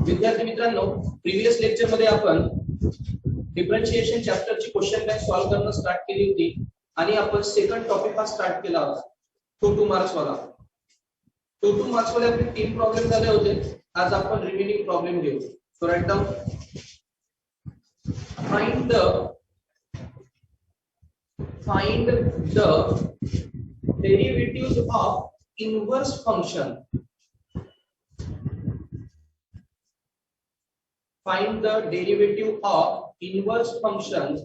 विद्यार्थी मित्रांनो, previous lecture मध्ये आपण डिफरन्शिएशन चॅप्टरची क्वेश्चन बँक सॉल्व्ह करणं स्टार्ट केली होती आणि आपण सेकंड टॉपिक हा स्टार्ट केला होता 2 मार्क्स वाला. 2 मार्क्स वाले आपले 3 प्रॉब्लेम झाले होते. आज आपण रिमेनिंग प्रॉब्लेम घेऊ. So write down, find the derivatives of inverse function. Find the derivative of inverse function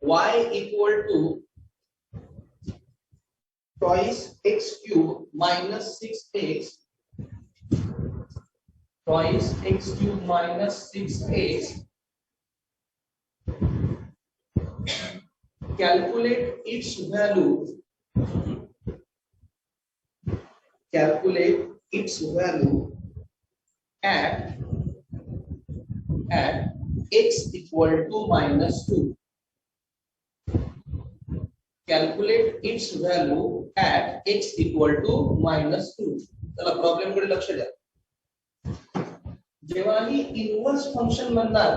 y equal to twice x cube minus 6x twice x cube minus 6x. Calculate its value. Calculate its value at x equal to minus 2. Calculate its value at x equal to minus 2. चला problem कडे लक्ष द्या. जेव्हा ही inverse function म्हणणार,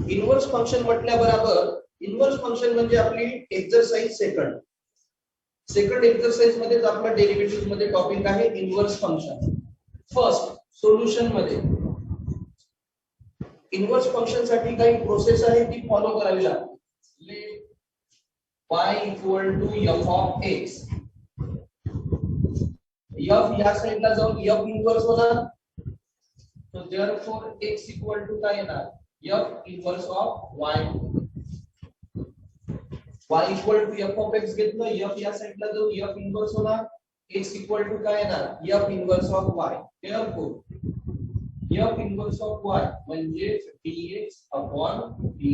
inverse function म्हटल्या बरोबर inverse function म्हणजे आपली एक्सरसाइज सेकंड एक्सरसाइज मध्ये आपला डेरिव्हेटिव्ह मध्ये टॉपिक आहे इनवर्स फंक्शन. फर्स्ट सोल्युशन मध्ये इनवर्स फंक्शन साठी काही प्रोसेस आहे ती फॉलो करावी लागते. y equal to f of x. f या साइडला जाऊन f इनवर्स होणार. So therefore x equal to काय येणार f inverse of y. y equal to f of x घेतलं, f या साइडला जाऊन f इनवर्स होणार. x equal to काय येणार f inverse of y. Therefore f inverse of y म्हणजे dx upon dy.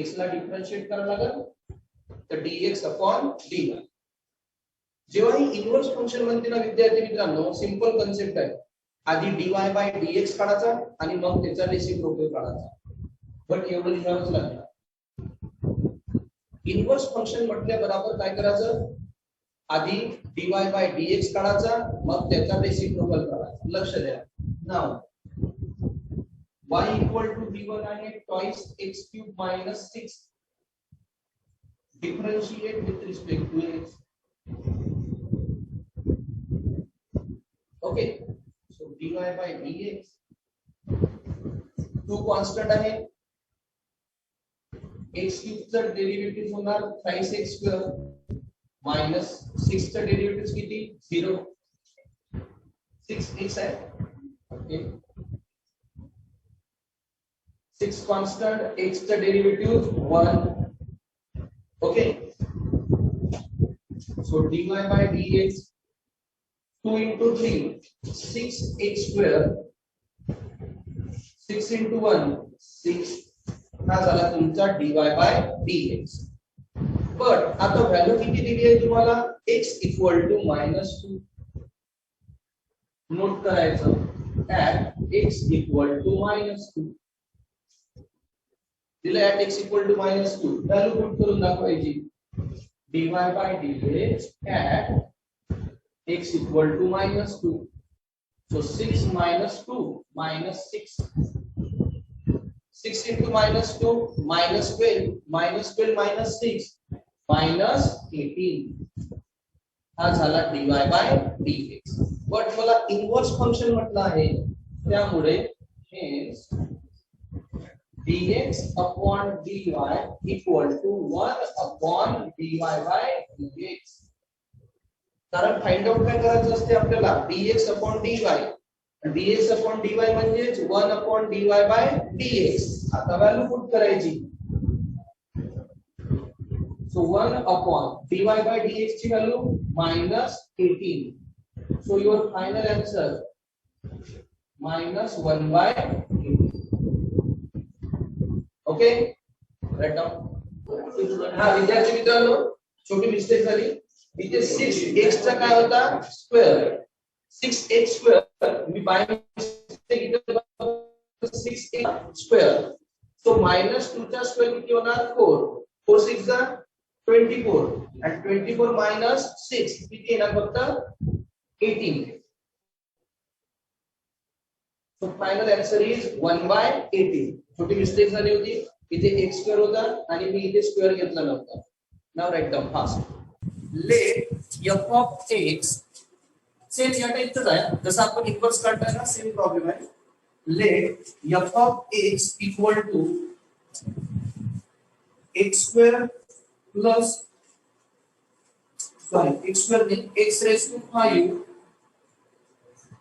x ला डिफरन्शिएट करावं लागेल तर dx upon dy. जेव्हा ही इनवर्स फंक्शन म्हणते ना विद्यार्थी मित्रांनो, सिंपल कन्सेप्ट आहे. आधी dy by dx काढायचा आणि मग त्याचा रेसिप्रोकल काढायचा. बट एवढं लिहावंच लागेल. इनवर्स फंक्शन म्हटल्या बरोबर काय करायचं, आधी dy by dx काढायचा मग त्याचा रेसिप्रोकल काढायचा. लक्ष द्या. Now y equal to d1 आहे twice x cube minus 6. Differentiate with respect to x. Okay. So dy by dx 2 constant आहे. x क्यूब चा डेरिव्हेटिव्ह होणार 5x स्क्वेअर मायनस 6 चा डेरिव्हेटिव्ह किती 0. 6x आहे. ओके 6 कॉन्स्टंट, x चा derivative 1. Okay so dy by dx 2 into 3 6x square 6 into 1 6 हा झाला तुमचा dy by dx. बट आता व्हॅल्यू किती दिली आहे तुम्हाला x equal to -2. नोट करायचं at x equal to -2 दिले. at x equal to -2 value put करून दाखवायची. dy by dx at x equal to -2. So 6 minus 2 minus 6. 6 into -2 minus 12 minus 12 minus 6 minus 18. हा झाला dy by dx. बट मला inverse function म्हटलं आहे त्यामुळे hence dx upon dy equal to 1 upon dy by dx. कारण find out काय करायचं असते आपल्याला dx upon dy. dx upon dy म्हणजे 1 upon dy by dx. आता व्हॅल्यू पुट करायची. So 1 upon dy by dx ची value -18. So your final answer -1 by 18. Okay write down. हा विद्यार्थी मित्रांनो, छोटी मिस्टेक झाली इथे. 6x चा काय होता square 6x square me by mistake इथे 6x स्क्वेअर. सो -2 चा स्क्वेअर किती होणार 4. 4 6 जा 24 आणि 24 minus 6 किती येणार फक्त 18. So final answer is 1/18. छोटी मिस्टेक झाली होती, इथे x स्क्वेअर होता आणि मी इथे स्क्वेअर घेतला नव्हता. Now right down fast. Let f of x same या टाइपच आहे जसं आपण इन्व्हर्स काढताय ना, सेम प्रॉब्लेम आहे. Let f of x equal to x square plus x square नहीं x raise to 5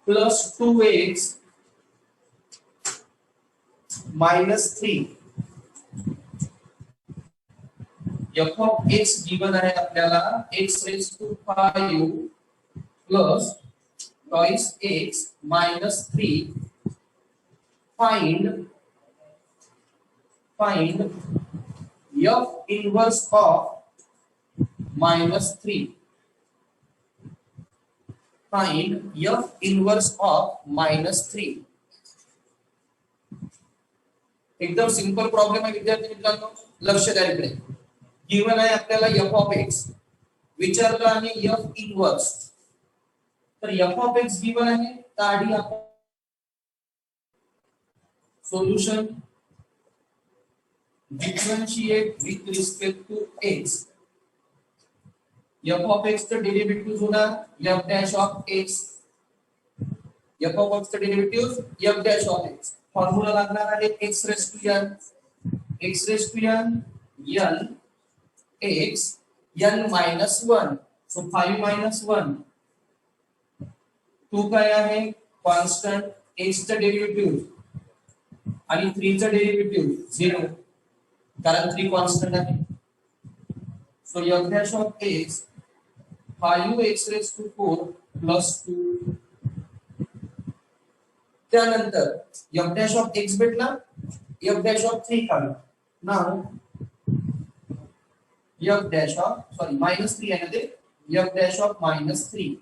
plus 2x minus 3. f of x given आहे आपल्याला x raise to 5 plus twice x minus 3. Find f inverse of minus 3. Find f inverse of minus 3. एकदम simple problem आहे विद्यार्थी मित्रांनो, लक्ष द्या इकडे. गिवन आहे आपल्याला f ऑफ x, विचारलं आहे f इनवर्स. तर f ऑफ x गिवन आहे तर आधी आपण solution differentiate with respect to x. f of x चं डेरिव्हेटिव्ह होणार f dash of x. f of x चं derivative f dash of x. Formula लागणार आहे x raise to n, x raise to n n x n minus 1. So 5 minus 1 2 काय आहे constant, x चं derivative आणि 3 चं derivative 0 कारण 3 constant आहे. So f dash of x 5x raise to 4 plus 2. त्यानंतर f डॅश ऑफ x भेटला, f dash of 3 काढू. Now f dash of minus 3 आहे ना ते, f डॅश ऑफ माइनस 3.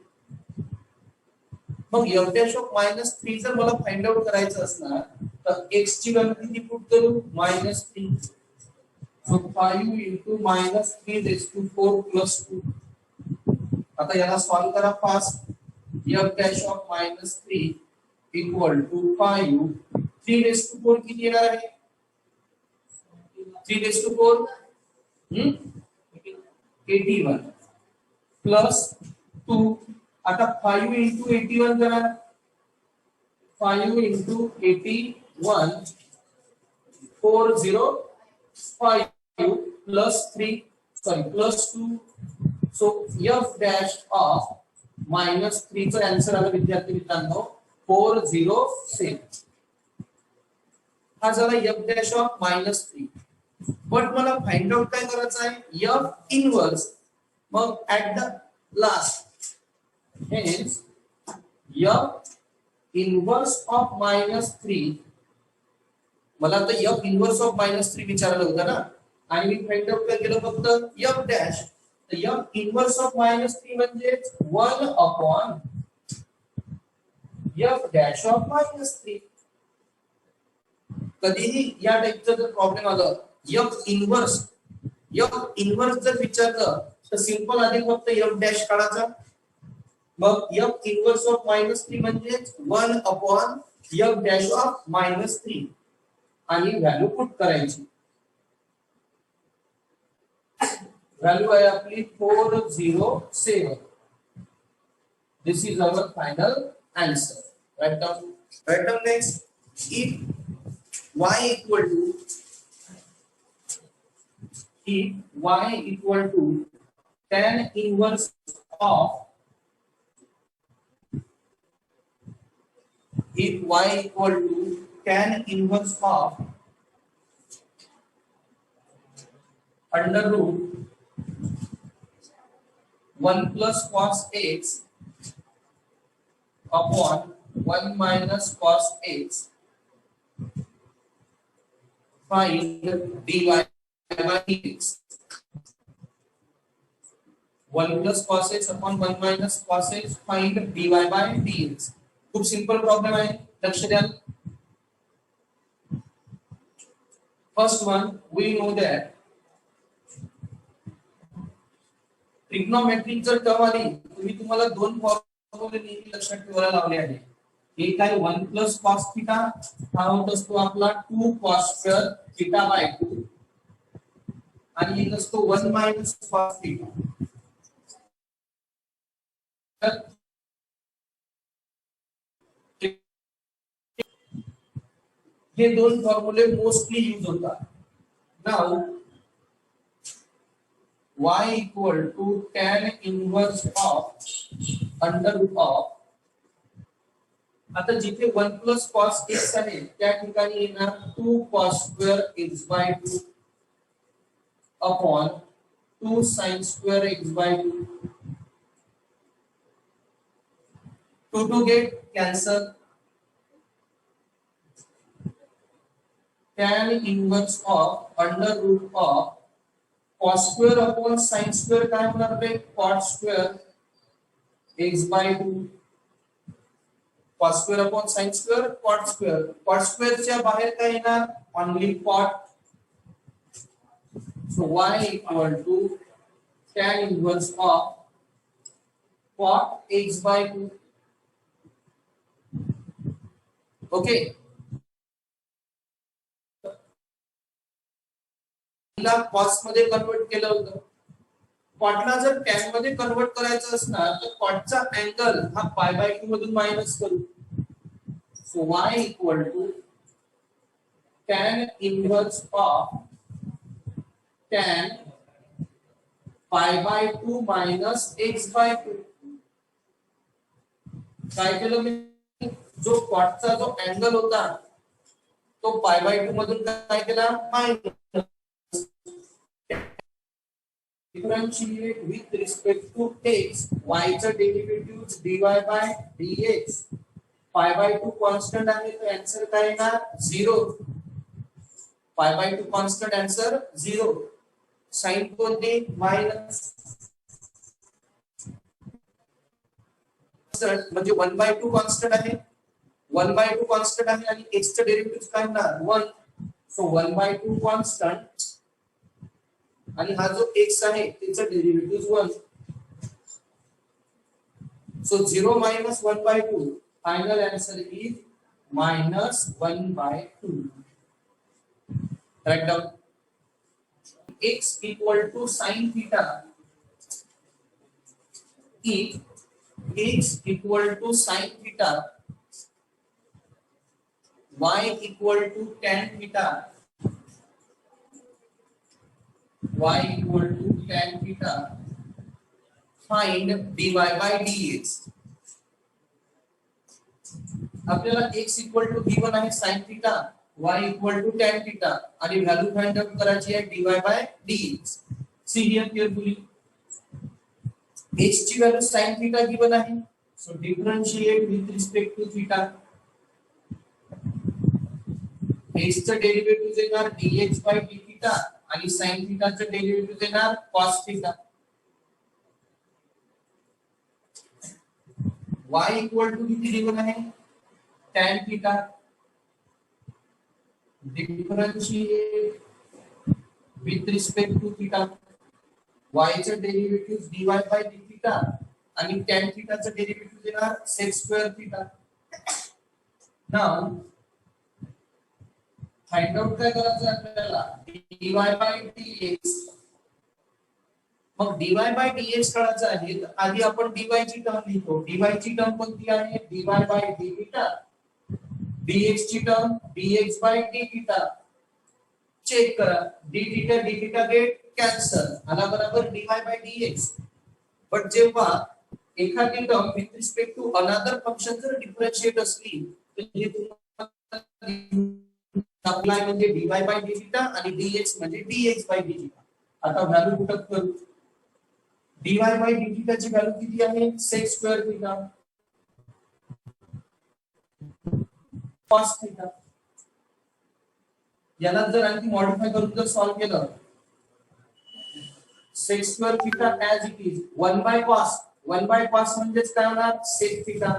मग f डॅश ऑफ माइनस 3 जर मला फाइंड आउट करायचं असणार तर x ची व्हॅल्यू किती पुट करू minus 3. So 5 into minus 3 raise to 4 plus 2. आता याला सॉल्व करा fast. f dash of minus 3 equal to 5 3 raise to 4 किती येणार आहे 3 रेज टू 4 81 प्लस 2. आता 5 into 81 करा. 5 into 81 405 plus 3 plus 2. so f dash of minus 3 चा आन्सर आला विद्यार्थी मित्रांनो 406. हा झाला f dash of minus 3. But मला फाइंड आउट काय करायचं आहे f इनवर्स. मग at the last hence f inverse of minus 3. मला आता f इनवर्स ऑफ माइनस 3 विचारलं होतं ना आणि मी फाइंड आउट काय केलं फक्त f डॅश. तर f इनवर्स ऑफ माइनस 3 म्हणजे 1 upon f dash of minus 3. कधीही या टाइपचा जर प्रॉब्लेम आला f इनवर्स जर विचारलं तर सिंपल आधी फक्त f डॅश काढायचा. मग f इनवर्स ऑफ माइनस 3 म्हणजे 1 upon f dash of minus 3 आणि व्हॅल्यू पुट करायची. व्हॅल्यू आहे आपली 407. This is our final answer. Write down next. if y equal to tan inverse of under root 1 plus cos x upon 1 minus cos x, find dy by dx. 1 plus cos x upon 1 minus cos x, find dy by dx. खूप simple problem आहे, लक्ष द्या. First one we know that trigonometric जर term आली तुम्हाला दोन फॉर्म्युले नेहमी लक्षात ठेवायला लावले आहे. एक आहे 1 प्लस कॉस थिटा, हा होत असतो आपला 2 कॉस स्क्वेअर थिटा बाय 2, आणि एक असतो 1 मायनस कॉस थिटा. तर हे दोन फॉर्म्युले मोस्टली यूज होतात. Now y equal to tan inverse of under root of, आता जिथे 1 plus cos x आहे त्या ठिकाणी येणार 2 cos square x by 2 upon 2 sin square x by 2. 2 get cancel. Tan inverse of under root of cos square upon sin square काय होणार बे, cot square x by 2. cos square upon sin square cot square. cot square च्या बाहेर काय येणार, only cot. So y equal to tan inverse of cot x by 2. Okay, ला cos मध्ये convert केलं होतं. कॉटला जर टॅन मध्ये कन्वर्ट करायचं असणार तर कॉटचा अँगल हा पाय बाय 2 मधून मायनस करू. So y equal to tan inverse of tan pi by 2 minus x by 2. काय केलं मी, जो कॉटचा जो अँगल होता तो पाय बाय 2 मधून काय केला, minus. Differentiate with respect to x, y चा derivative dy by dx. Pi by 2 constant आहे तो आन्सर काय येणार, 0. Pi by 2 constant answer 0. Sine कोणते, मायनस, म्हणजे 1 बाय 2 कॉन्स्टंट आहे, 1 बाय 2 कॉन्स्टंट आहे आणि x चा डेरिव्हेटिव्ह काय येणार, 1. सो 1 बाय 2 कॉन्स्टंट आणि हा जो x आहे त्याचा derivative 1. So 0 minus 1 by 2, final answer is minus 1 by 2. Write down. x equal to sin theta, if x equal to sin theta, y equal to tan theta, y equal to tan theta, find dy by dx. आपल्याला x equal to v1 आहे sin theta, y equal to tan theta आणि value find out करायची आहे dy by dx. See here carefully, x ची value sin theta given आहे, so differentiate with respect to theta. x चा derivative येणार dx by d theta आणि sin theta चा derivative येणार cos theta. y equal to किती given आहे, tan theta. Differentiate with respect to theta. y चा derivative dy by d theta आणि tan theta चा डेरिव्हेटिव्ह येणार sec square theta. Now find out काय करायचं आपल्याला, dy by dx. मग dy by dx करायचं आहे तर आधी आपण dy ची टर्म लिहितो. dy ची टर्म कोणती आहे, dy by d theta. dx ची term dx by d theta. Check करा, d theta गेट कॅन्सल, आला बरोबर dy by dx. बट जेव्हा एखादी term with respect to another function जर डिफरंशिएट असली तर हे तुम्हाला अप्लाय म्हणजे dy by d theta आणि dx म्हणजे dx by d theta. आता व्हॅल्यू पुट करू. dy by d theta ची व्हॅल्यू किती आहे, sec square theta cos theta. याला जर आणखी मॉडिफाय करून जर सॉल्व केलं, sec square theta as it is 1 by cos. 1 by cos म्हणजेच काय होणार, sec theta.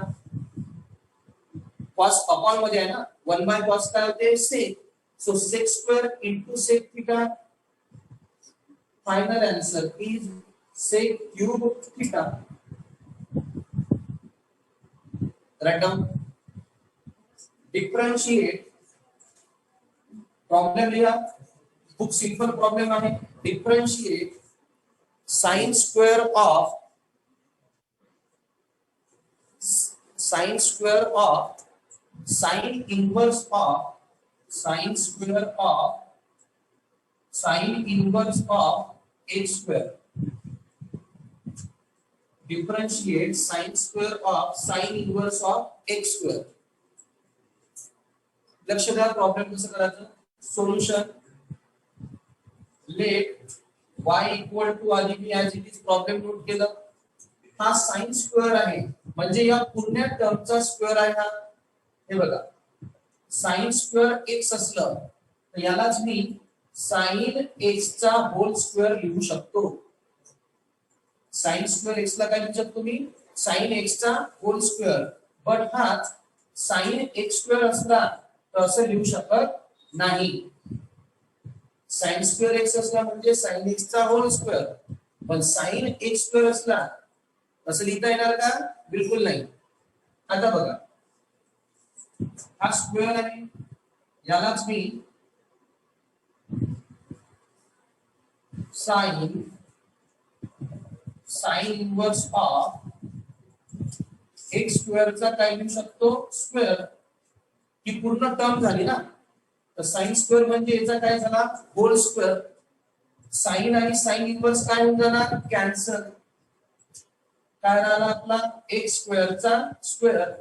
cos अपॉन मध्ये आहे ना, 1 by cos काय होते, sec. So sec square into sec theta. Final answer is sec cube theta. Write down. Differentiate problem लिहा, खूप सिंपल प्रॉब्लेम आहे. Differentiate sine square of sine inverse of sine inverse of x square. Differentiate sine square of sine inverse of x square. लक्ष द्या problem कसं करायचं. Solution let y equal to आधी मी as it is problem note केलं. हा sine square आहे म्हणजे या पूर्ण टर्मचा स्क्वेअर आहे हा. हे बघा साइन स्क्वेअर x असलं तर यालाच मी साइन x चा होल स्क्वेअर लिहू शकतो. साइन स्क्वेअर x ला काय लिहू शकतो मी साइन x चा होल स्क्वेअर. बट हाच साइन x स्क्वेअर असला तर असं लिहू शकत नाही. साइन स्क्वेअर x असला म्हणजे साइन x चा होल स्क्वेअर. पण साइन x स्क्वेअर असला असं लिहिता येणार का? बिलकुल नाही. आता बघा हा स्क्वेअर आहे यालाच मी sine inverse of x square चा काय लिहू शकतो स्क्वेअर. ही पूर्ण टर्म झाली ना. तर साइन स्क्वेअर म्हणजे याचा काय झाला होल स्क्वेअर. साइन आणि साइन इनवर्स काय होऊन जाणार कॅन्सल. काय राहिला आपला x स्क्वेअर चा स्क्वेअर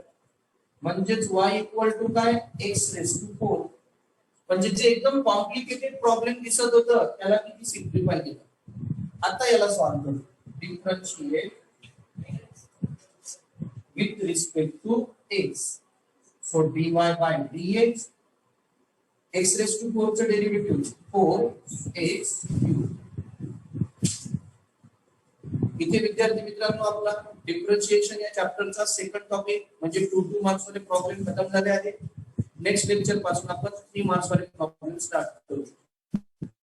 म्हणजेच y इक्वल टू काय x रेज टू 4. म्हणजे जे एकदम कॉम्प्लिकेटेड प्रॉब्लेम दिसत होतं त्याला किती सिम्प्लिफाय केलं. आता याला सॉल्व करू. Differentiate with respect to x. So dy by dx x raised to 4 चं डेरिव्हेटिव्ह 4x cube. इथे विद्यार्थी मित्रांनो आपला डिफरन्शिएशन या चॅप्टरचा सेकंड टॉपिक म्हणजे 2 मार्क्स वाले प्रॉब्लेम खतम झाले आहेत. नेक्स्ट लेक्चर पासून आपण 3 मार्क्स वाले प्रॉब्लेम स्टार्ट करू.